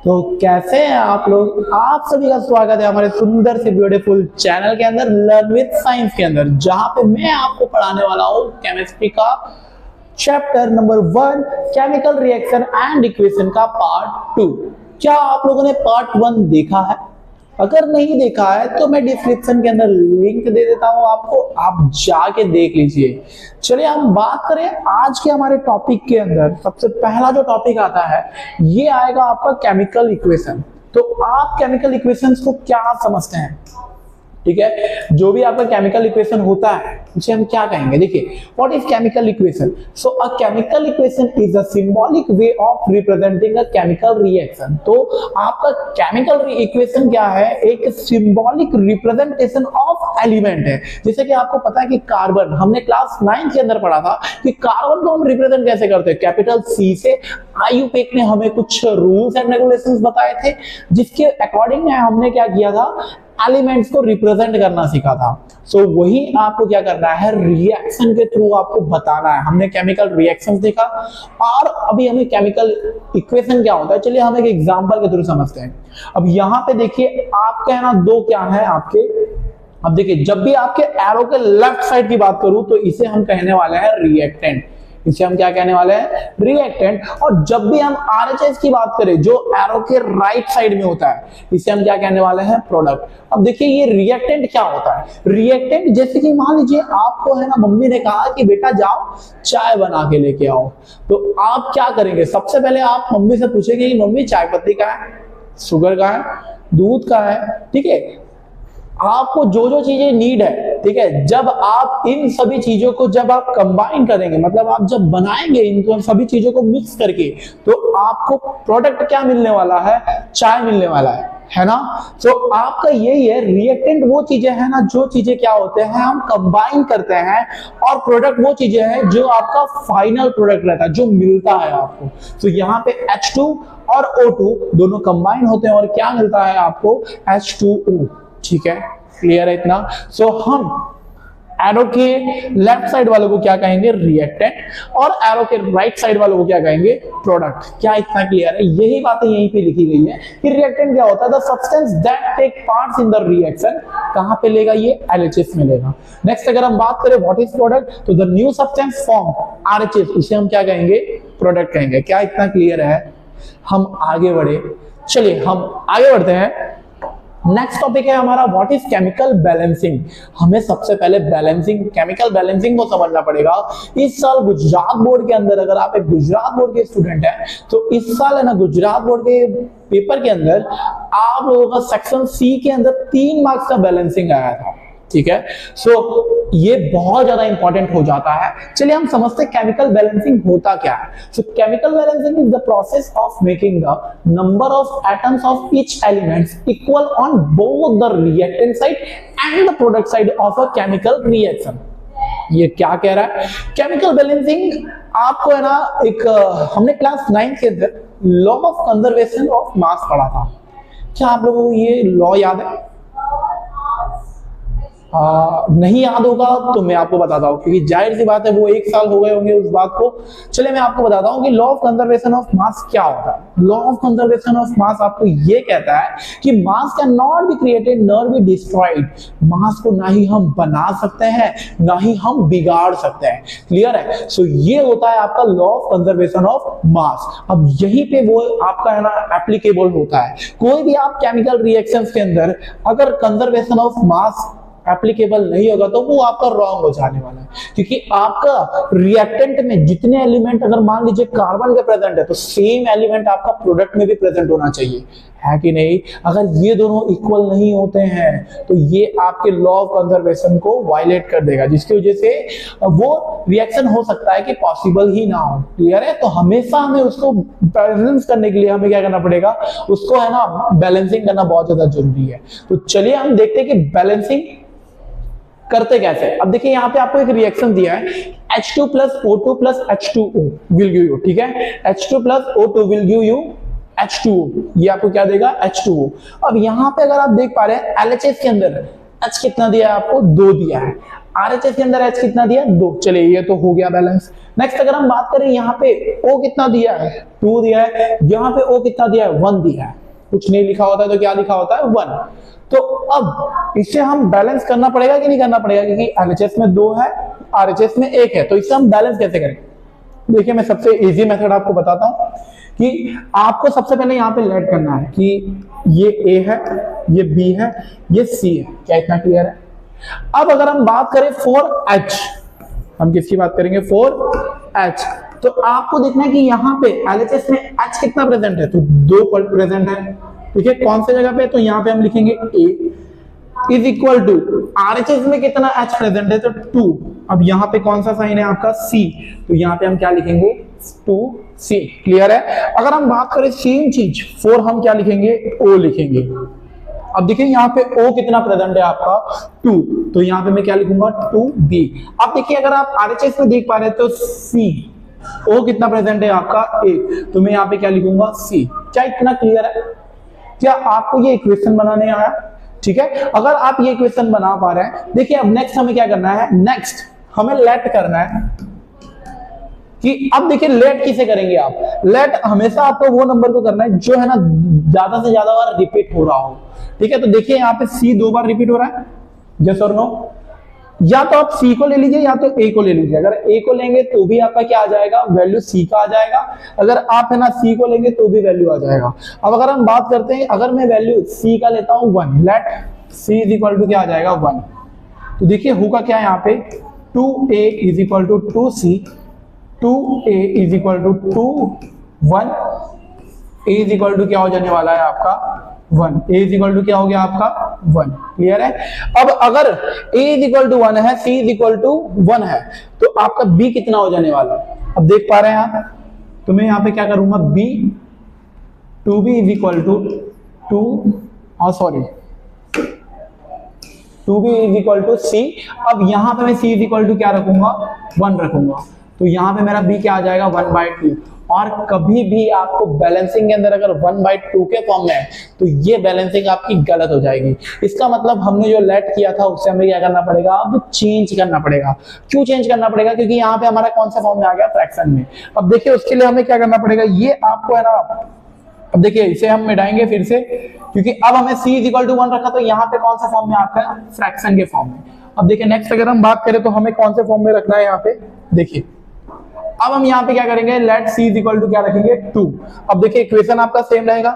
तो कैसे हैं आप लोग। आप सभी का स्वागत है हमारे सुंदर से ब्यूटीफुल चैनल के अंदर लर्न विद साइंस के अंदर, जहां पे मैं आपको पढ़ाने वाला हूं केमिस्ट्री का chapter number 1 chemical reaction and equation का पार्ट 2। क्या आप लोगों ने पार्ट 1 देखा है? अगर नहीं देखा है तो मैं डिस्क्रिप्शन के अंदर लिंक दे देता हूं आपको, आप जाके देख लीजिए। चलिए हम बात करें आज के हमारे टॉपिक के अंदर। सबसे पहला जो टॉपिक आता है ये आएगा आपका केमिकल इक्वेशन। तो आप केमिकल इक्वेशंस को क्या समझते हैं? ठीक है, जो भी आपका केमिकल इक्वेशन होता है उसे हम क्या कहेंगे? देखिए, what is chemical equation? So a chemical equation is a symbolic way of representing a chemical reaction. तो आपका केमिकल इक्वेशन क्या है? एक सिंबॉलिक रिप्रेजेंटेशन ऑफ एलिमेंट है। जैसे कि आपको पता है कि कार्बन, हमने क्लास 9 के अंदर पढ़ा था कि कार्बन को हम रिप्रेजेंट कैसे करते हैं, कैपिटल सी से। आईयूपैक ने हमें कुछ रूल्स एंड रेगुलेशंस बताए थे, जिसके अकॉर्डिंग हमने क्या किया था, एलिमेंट्स को रिप्रेजेंट करना सीखा था। सो वही आपको क्या करना है, रिएक्शन के थ्रू आपको बताना है। हमने केमिकल रिएक्शंस देखा और अभी हमें केमिकल इक्वेशन क्या होता है, चलिए हम एक एग्जांपल के थ्रू समझते हैं। अब यहां पे देखिए, आपका है ना दो क्या है आपके, अब देखिए जब भी आपके एरो के लेफ्ट साइड की बात करूं तो इसे हम कहने वाले हैं रिएक्टेंट। इसे हम क्या कहने वाले हैं, रिएक्टेंट। और जब भी हम आरएचएस की बात करें जो एरो के राइट साइड में होता है, इसे हम क्या कहने वाले हैं, प्रोडक्ट। अब देखिए ये रिएक्टेंट क्या होता है। रिएक्टेंट जैसे कि मान लीजिए आपको है ना मम्मी ने कहा कि बेटा जाओ चाय बना के लेके आओ, तो आप क्या करेंगे? सबसे पहले आप मम्मी से पूछेंगे कि मम्मी चाय पत्ती का है, शुगर का है, दूध का है। ठीक है, आपको जो जो चीजें नीड है, ठीक है, जब आप इन सभी चीजों को जब आप कंबाइन करेंगे, मतलब आप जब बनाएंगे इनको सभी चीजों को मिक्स करके, तो आपको प्रोडक्ट क्या मिलने वाला है, चाय मिलने वाला है ना। तो आपका यही है, रिएक्टेंट वो चीजें हैं ना, जो चीजें क्या होते हैं हम कंबाइन करते हैं, और प्रोडक्ट वो चीजें हैं जो आपका फाइनल प्रोडक्ट रहता है, जो मिलता है आपको। तो यहाँ पे H2 और O2 दोनों कंबाइन होते हैं और क्या मिलता है आपको, H2O। ठीक है, क्लियर है इतना? सो हम एरो के लेफ्ट साइड वालों को क्या कहेंगे, रिएक्टेंट, और एरो के राइट साइड वालों को क्या कहेंगे, प्रोडक्ट। क्या इतना क्लियर है? यही बातें यहीं पे लिखी गई है कि रिएक्टेंट क्या होता है, the substance that take parts in the reaction. कहां पे लेगा ये, एलएचएस में लेगा। नेक्स्ट अगर हम बात करें व्हाट इज प्रोडक्ट, तो the new substance form RHS, उसे हम क्या कहेंगे, प्रोडक्ट कहेंगे। क्या इतना क्लियर है? हम आगे बढ़े, चलिए हम आगे बढ़ते हैं। नेक्स्ट टॉपिक है हमारा व्हाट इज केमिकल बैलेंसिंग। हमें सबसे पहले बैलेंसिंग, केमिकल बैलेंसिंग को समझना पड़ेगा। इस साल गुजरात बोर्ड के अंदर, अगर आप एक गुजरात बोर्ड के स्टूडेंट हैं तो इस साल है ना गुजरात बोर्ड के पेपर के अंदर आप लोगों का सेक्शन सी के अंदर 3 मार्क्स का बैलेंसिंग आया था। ठीक है, सो ये बहुत ज्यादा इंपॉर्टेंट हो जाता है। चलिए हम समझते हैं केमिकल बैलेंसिंग होता क्या है। सो chemical balancing is the process of making the number of atoms of each elements equal on both the reactant side and the product side of a chemical reaction. ये क्या कह रहा है? केमिकल बैलेंसिंग आपको है ना एक हमने क्लास 9 के अंदर लॉ ऑफ कंजर्वेशन ऑफ मास पढ़ा था। क्या आप लोगों को ये लॉ याद है? नहीं याद होगा तो मैं आपको बताता हूं, क्योंकि जाहिर सी बात है वो 1 साल हो गए होंगे उस बात को। चलिए मैं आपको बताता हूं कि law of conservation of mass क्या होता है। Law of conservation of mass आपको ये कहता है कि mass can not be created nor be destroyed. Mass को ना ही हम बना सकते हैं ना ही हम बिगाड़ सकते हैं। क्लियर है? सो ये होता है आपका लॉ ऑफ कंजर्वेशन ऑफ मास। अब यहीं पे वो आपका है ना एप्लीकेबल होता है। कोई भी आप केमिकल रिएक्शंस के अंदर अगर कंजर्वेशन ऑफ मास एप्लीकेबल नहीं होगा तो वो आपका रॉन्ग हो जाने वाला है, क्योंकि आपका रिएक्टेंट में जितने एलिमेंट अगर मान लीजिए कार्बन के प्रेजेंट है तो सेम एलिमेंट आपका प्रोडक्ट में भी प्रेजेंट होना चाहिए, है कि नहीं? अगर ये दोनों इक्वल नहीं होते हैं तो ये आपके लॉ ऑफ कंजर्वेशन को वायलेट कर देगा, जिसकी वजह से वो रिएक्शन हो सकता है कि पॉसिबल ही ना हो। क्लियर है? तो हमेशा हमें उसको बैलेंस करने के लिए हमें क्या करना पड़ेगा, उसको है ना बैलेंसिंग करना बहुत ज्यादा जरूरी है। तो चलिए हम देखते हैं कि बैलेंसिंग करते कैसे। अब देखिए यहाँ पे आपको एक रिएक्शन दिया है, H2 plus O2 plus H2O will give you, ठीक है, H2 plus O2 will give you H2O। ये आपको क्या देगा, H2O। अब यहाँ पे अगर आप देख पा रहे हैं LHS के अंदर H कितना दिया है आपको, 2 दिया है। RHS के अंदर H कितना दिया 2, चलिए ये तो हो गया बैलेंस। नेक्स्ट अगर हम बात करें यहाँ पे O कितना दिया है 2 दिया है, यहाँ पे O कितना दिया है 1 दिया है, कुछ नहीं लिखा होता है तो क्या लिखा होता है 1। तो अब इसे हम बैलेंस करना पड़ेगा कि नहीं करना पड़ेगा, क्योंकि LHS में 2 है RHS में 1 है, तो इसे हम बैलेंस कैसे करेंगे। देखिए मैं सबसे इजी मेथड आपको बताता हूं कि आपको सबसे पहले यहाँ पे लेट करना है कि ये A है, ये B है, ये C है, क्या इतना क्लियर है। अब अगर हम बात करें 4H, हम किसकी बात करेंगे 4H, तो आपको देखना है कि यहाँ पे LHS में H कितना प्रेजेंट है, तो 2 प्रेजेंट है, ठीक है। कौन से जगह पे, तो यहाँ पे हम लिखेंगे A is equal to RHS में कितना H प्रेजेंट है, तो 2। अब यहाँ पे कौन सा साइन है आपका C, तो यहाँ पे हम क्या लिखेंगे 2C, क्लियर है। अगर हम बात करें सेम चीज 4, हम क्या लिखेंगे O लिखेंगे। अब देखिए यहाँ पे O कितना प्रेजेंट है आपका 2, तो यहाँ पे मैं क्या लिखूंगा 2B। अब देखिए अगर आप RHS में देख पा रहे हैं तो C, O कितना प्रेजेंट है आपका 1, तो मैं यहाँ पे क्या लिखूंगा C। क्या इतना क्लियर है, क्या आपको ये इक्वेशन बनाने आया, ठीक है। अगर आप ये इक्वेशन बना पा रहे हैं, देखिए अब नेक्स्ट हमें क्या करना है, नेक्स्ट हमें लेट करना है कि अब देखिए लेट किसे करेंगे आप, लेट हमेशा आपको वो नंबर को करना है जो है ना ज्यादा से ज्यादा बार रिपीट हो रहा हो, ठीक है। तो देखिए यहाँ पे C 2 बार रिपीट हो रहा है, यस और नो, या तो आप C को ले लीजिए या तो A को ले लीजिए। अगर A को लेंगे तो भी आपका क्या आ जाएगा, वैल्यू C का आ जाएगा, अगर आप है ना C को लेंगे तो भी वैल्यू आ जाएगा। अब अगर हम बात करते हैं, अगर मैं वैल्यू C का लेता हूं 1, let C is equal to क्या आ जाएगा 1, तो देखिए होगा क्या यहाँ पे 2A is equal to 2C, 2A is equal to 2 1, A is equal to क्या हो जाने वाला है आपका 1, A इज इक्वल टू क्या हो गया आपका 1, क्लियर है। अब अगर A इज इक्वल टू 1 है, C इज इक्वल टू 1 है, तो आपका B कितना हो जाने वाला है, अब देख पा रहे हैं आप, तो मैं यहाँ पे क्या करूंगा B 2B is equal to 2B is equal to C। अब यहाँ पे मैं C इज इक्वल टू क्या रखूंगा 1 रखूंगा, तो यहाँ पे मेरा B क्या आ जाएगा 1/2। और कभी भी आपको बैलेंसिंग के अंदर अगर 1/2 के फॉर्म में है तो ये बैलेंसिंग आपकी गलत हो जाएगी। इसका मतलब हमने जो लेट किया था उससे हमें क्या करना पड़ेगा, अब चेंज करना पड़ेगा। क्यों चेंज करना पड़ेगा, क्योंकि यहाँ पे हमारा कौन सा फॉर्म में आ गया फ्रैक्शन में। अब देखिए उसके लिए हमें क्या करना पड़ेगा, ये आपको है ना, अब देखिए इसे हम मिटाएंगे फिर से, क्योंकि अब हमें C इज इक्वल टू 1 रखा, तो यहाँ पे कौन सा फॉर्म में आपका फ्रैक्शन के फॉर्म में। अब देखिए नेक्स्ट अगर हम बात करें तो हमें कौन से फॉर्म में रखना है, यहाँ पे देखिए अब हम यहाँ पे क्या करेंगे, let C is equal to क्या रखेंगे 2। अब देखिए इक्वेशन आपका सेम रहेगा,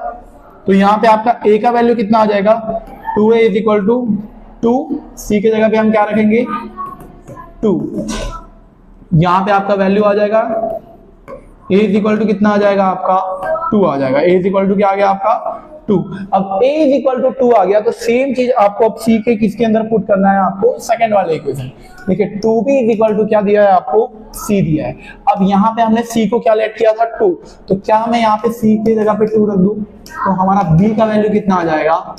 तो यहाँ पे आपका A का वैल्यू कितना आ जाएगा 2A is equal to 2, C के जगह पे हम क्या रखेंगे 2, यहाँ पे आपका वैल्यू आ जाएगा A इज इक्वल टू कितना आ जाएगा आपका 2 आ जाएगा, A इज इक्वल टू क्या आ गया आपका 2। अब A इज इक्वल टू 2 आ गया, तो सेम चीज आपको अब C के किसके अंदर पुट करना है, आपको सेकंड वाले इक्वेशन। देखिए 2B इज इक्वल टू क्या दिया है आपको C दिया है। अब यहाँ पे हमने C को क्या लेट किया था 2, तो क्या मैं यहाँ पे C की जगह पे 2 रख दूं, तो हमारा B का वैल्यू कितना आ जाएगा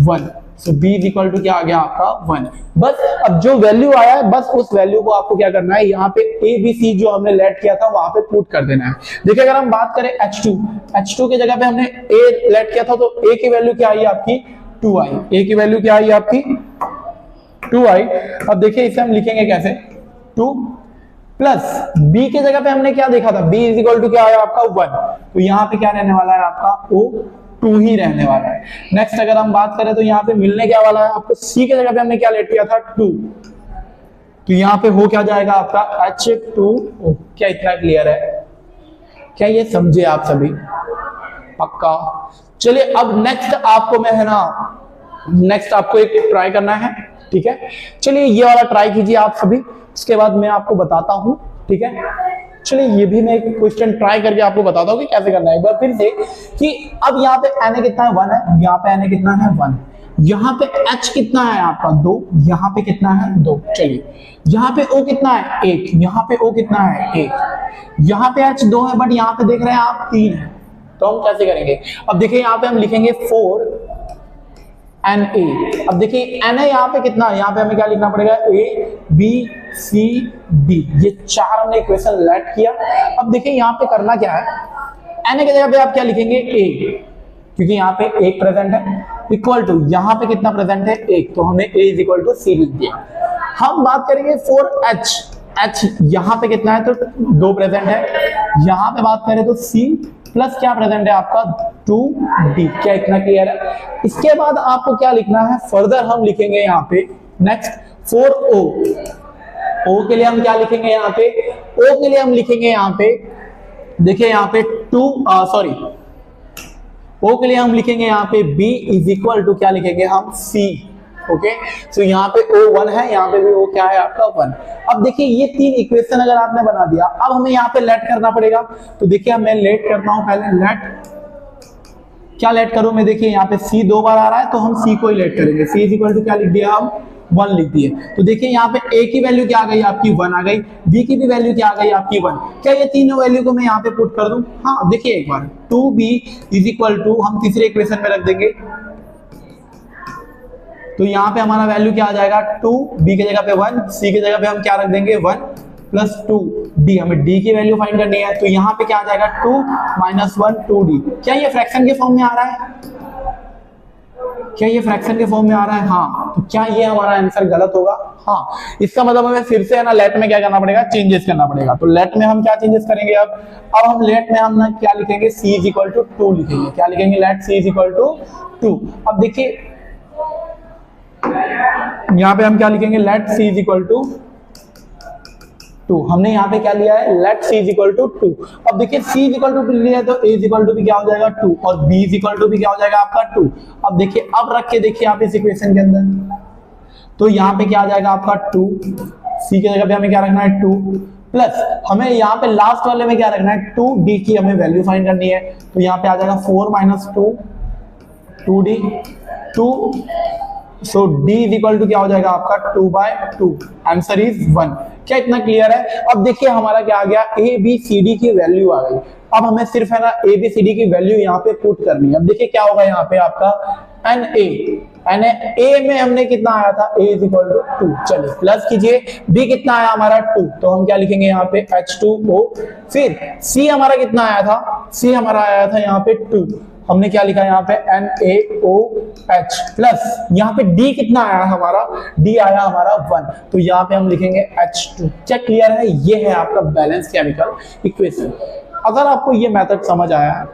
1। सो B इज इक्वल टू क्या आ गया आपका 1। बस अब जो वैल्यू आया है बस उस वैल्यू को आपको क्या करना है, यहाँ पे ABC जो हमने लेट किया था वहां पे पुट कर देना है। देखिए अगर हम बात करें H2 की जगह पे हमने A लेट किया था, तो A की वैल्यू क्या आई आपकी 2i, A की वैल्यू क्या आई आपकी 2i। अब देखिए इसे हम लिखेंगे कैसे 2 प्लस B की जगह पे हमने क्या देखा था, B इज इक्वल टू क्या आया आपका 1, तो यहाँ पे क्या रहने वाला है आपका O 2 ही रहने वाला है। नेक्स्ट अगर हम बात करें तो यहाँ पे मिलने क्या वाला है आपको, C की जगह पे हमने क्या लेट किया था 2, तो यहाँ पे हो क्या जाएगा आपका H2O। क्या इतना क्लियर है, क्या ये समझे आप सभी पक्का। चलिए अब नेक्स्ट आपको मैं है ना, नेक्स्ट आपको एक ट्राई करना है, ठीक है। चलिए ये वाला ट्राई कीजिए आप सभी, उसके बाद मैं आपको बताता हूं, ठीक है। चलिए ये भी मैं एक क्वेश्चन ट्राई करके आपको बताता हूँ कि कैसे करना है एक बार फिर से, कि अब यहाँ पे Na कितना है 1 है, यहाँ पे Na कितना है 1, यहाँ पे H कितना है आपका 2, यहाँ पे कितना है 2। चलिए यहाँ पे O कितना है 1, यहाँ पे O कितना है 1, यहाँ पे H 2 है, बट यहाँ पे देख रहे हैं आप 3 है, तो हम कैसे करेंगे। अब देखिए यहाँ पे हम लिखेंगे 4Na। अब देखिए Na यहाँ पे कितना है, यहाँ पे हमें क्या लिखना पड़ेगा ABCD, ये 4 हमने इक्वेशन लेट किया। अब देखिए यहाँ पे करना क्या है, Na की जगह पे आप क्या लिखेंगे A, क्योंकि यहाँ पे 1 प्रेजेंट है, इक्वल टू यहाँ पे कितना प्रेजेंट है 1, तो हमने A is equal to C लिख दिया। हम बात करेंगे फॉर H। H यहाँ पे कितना है तो 2 प्रेजेंट है। यहाँ पे बात करें तो C प्लस क्या प्रेजेंट है आपका 2D। क्या इतना क्लियर है? इसके बाद आपको क्या लिखना है फर्दर, हम लिखेंगे यहाँ पे नेक्स्ट फॉर O। O के लिए हम क्या लिखेंगे यहाँ पे? O के लिए हम लिखेंगे यहाँ पे, देखिए यहाँ पे O के लिए हम लिखेंगे यहाँ पे B इज इक्वल टू क्या लिखेंगे हम C। ओके, सो यहाँ पे O 1 है, यहाँ पे भी O क्या है आपका 1। अब देखिए ये 3 इक्वेशन अगर आपने बना दिया, अब हमें यहाँ पे लेट करना पड़ेगा। तो देखिए मैं लेट करता हूँ पहले, लेट क्या लेट करूं मैं? देखिए यहाँ पे C 2 बार आ रहा है तो हम C को ही लेट करेंगे। C इज इक्वल टू क्या लिख दिया हम 1 लिख दिए। तो देखिए यहाँ पे A की वैल्यू क्या आ गई आपकी 1 आ गई, B की भी वैल्यू क्या आ गई आपकी 1। क्या ये तीनों वैल्यू को मैं यहाँ पे पुट कर दूं? हाँ देखिए एक बार 2B इज इक्वल टू हम तीसरे इक्वेशन में रख देंगे। तो यहाँ पे हमारा वैल्यू क्या आ जाएगा 2, B की जगह पे 1, C की जगह पे हम क्या रख देंगे 1 प्लस 2D। हमें D की वैल्यू फाइंड करनी है, तो यहाँ पे क्या आ जाएगा 2 माइनस 1 2D। क्या ये फ्रैक्शन के फॉर्म में आ रहा है? क्या ये फ्रैक्शन के फॉर्म में आ रहा है? हाँ। तो क्या ये हमारा आंसर गलत होगा? हाँ। इसका मतलब हमें फिर से है ना लेट में क्या करना पड़ेगा? चेंजेस करना पड़ेगा। तो लेट में हम क्या चेंजेस करेंगे? अब हम लेट में हम ना क्या लिखेंगे? C इज इक्वल टू 2 लिखेंगे। क्या लिखेंगे? Let C is equal to 2। अब देखिए यहाँ पे हम क्या लिखेंगे? Let C is equal to 2। हमने यहाँ पे क्या लिया है? Let C is equal to 2। अब देखिए C इज इक्वल टू 2 लिया है तो A इज इक्वल टू भी क्या हो जाएगा 2 और B इज इक्वल टू भी क्या हो जाएगा आपका 2। अब देखिए, अब रख के देखिए आप इस इक्वेशन के अंदर, तो यहाँ पे क्या आ जाएगा आपका 2, C की जगह पे हमें क्या रखना है 2 प्लस हमें यहाँ पे लास्ट वाले में क्या रखना है 2D की हमें वैल्यू फाइंड करनी है। तो यहाँ पे आ जाएगा 4 minus 2 2D 2। So D is equal to क्या हो जाएगा आपका 2/2। Answer is 1। क्या इतना क्लियर है? अब देखिए हमारा क्या आ गया? ABCD की वैल्यू आ गई। अब हमें सिर्फ है ना ABCD की वैल्यू यहाँ पे पुट करनी है। अब देखिए क्या होगा यहाँ पे आपका A में हमने कितना आया था? A is equal to 2। चलिए प्लस कीजिए, B कितना आया हमारा 2, तो हम क्या लिखेंगे यहाँ पे H2O। फिर C हमारा कितना आया था? C हमारा आया था यहाँ पे 2, हमने क्या लिखा यहाँ पे NaOH प्लस यहाँ पे D कितना आया हमारा? D आया हमारा 1, तो यहाँ पे हम लिखेंगे H2। क्या क्लियर है? ये है आपका बैलेंस केमिकल इक्वेशन। अगर आपको ये मेथड समझ आया है,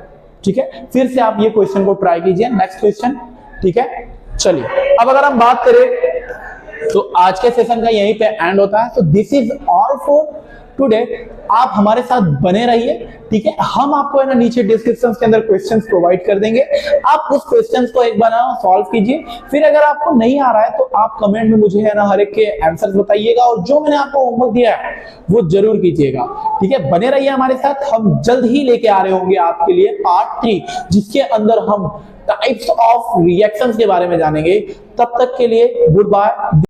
ठीक है, फिर से आप ये क्वेश्चन को ट्राई कीजिए। नेक्स्ट क्वेश्चन, ठीक है। चलिए अब अगर हम बात करें तो आज के सेशन का यहीं पे एंड होता है। तो this is all for today. आप हमारे साथ बने रहिए, ठीक है। हम आपको है ना नीचे डिस्क्रिप्शन के अंदर क्वेश्चंस प्रोवाइड कर देंगे। आप उस क्वेश्चंस को एक बार सॉल्व कीजिए। फिर अगर आपको नहीं आ रहा है तो आप कमेंट में मुझे है ना हर एक के आंसर्स बताइएगा, और जो मैंने आपको होमवर्क दिया है वो जरूर कीजिएगा, ठीक है। बने रहिए हमारे साथ। हम जल्द ही लेके आ रहे होंगे आपके लिए पार्ट 3, जिसके अंदर हम टाइप्स ऑफ रिएक्शंस के बारे में जानेंगे। तब तक के लिए गुड बाय।